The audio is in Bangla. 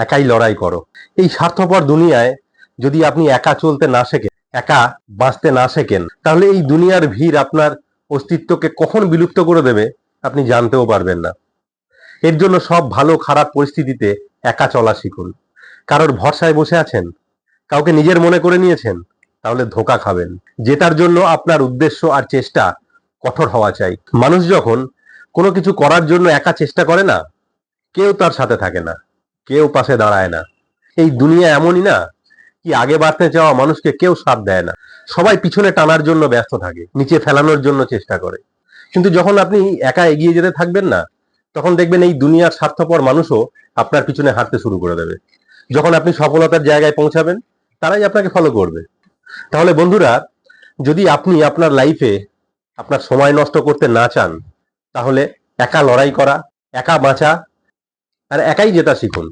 একাই লড়াই করো। এই স্বার্থপর দুনিয়ায় যদি আপনি একা চলতে না শেখেন, একা বাঁচতে না শেখেন, তাহলে এই দুনিয়ার ভিড় আপনার অস্তিত্বকে কখন বিলুপ্ত করে দেবে আপনি জানতেও পারবেন না। এর জন্য সব ভালো খারাপ পরিস্থিতিতে একা চলা শিখুন। কারোর ভরসায় বসে আছেন, কাউকে নিজের মনে করে নিয়েছেন, তাহলে ধোঁকা খাবেন। জেতার জন্য আপনার উদ্দেশ্য আর চেষ্টা কঠোর হওয়া চাই। মানুষ যখন কোনো কিছু করার জন্য একা চেষ্টা করে না, কেউ তার সাথে থাকে না, কেউ পাশে দাঁড়ায় না। এই দুনিয়া এমনই না, কি আগে বাড়তে চাওয়া মানুষকে কেউ সাথ দেয় না। সবাই পিছনে টানার জন্য ব্যস্ত থাকে, নিচে ফেলানোর জন্য চেষ্টা করে। কিন্তু যখন আপনি একা এগিয়ে যেতে থাকবেন না, তখন দেখবেন এই দুনিয়ার স্বার্থপর মানুষও আপনার পিছনে হাঁটতে শুরু করে দেবে। যখন আপনি সফলতার জায়গায় পৌঁছাবেন, তারাই আপনাকে ফলো করবে। তাহলে বন্ধুরা, যদি আপনি আপনার লাইফে আপনার সময় নষ্ট করতে না চান, তাহলে একা লড়াই করা, একা বাঁচা আর একাই জেতা শিখুন।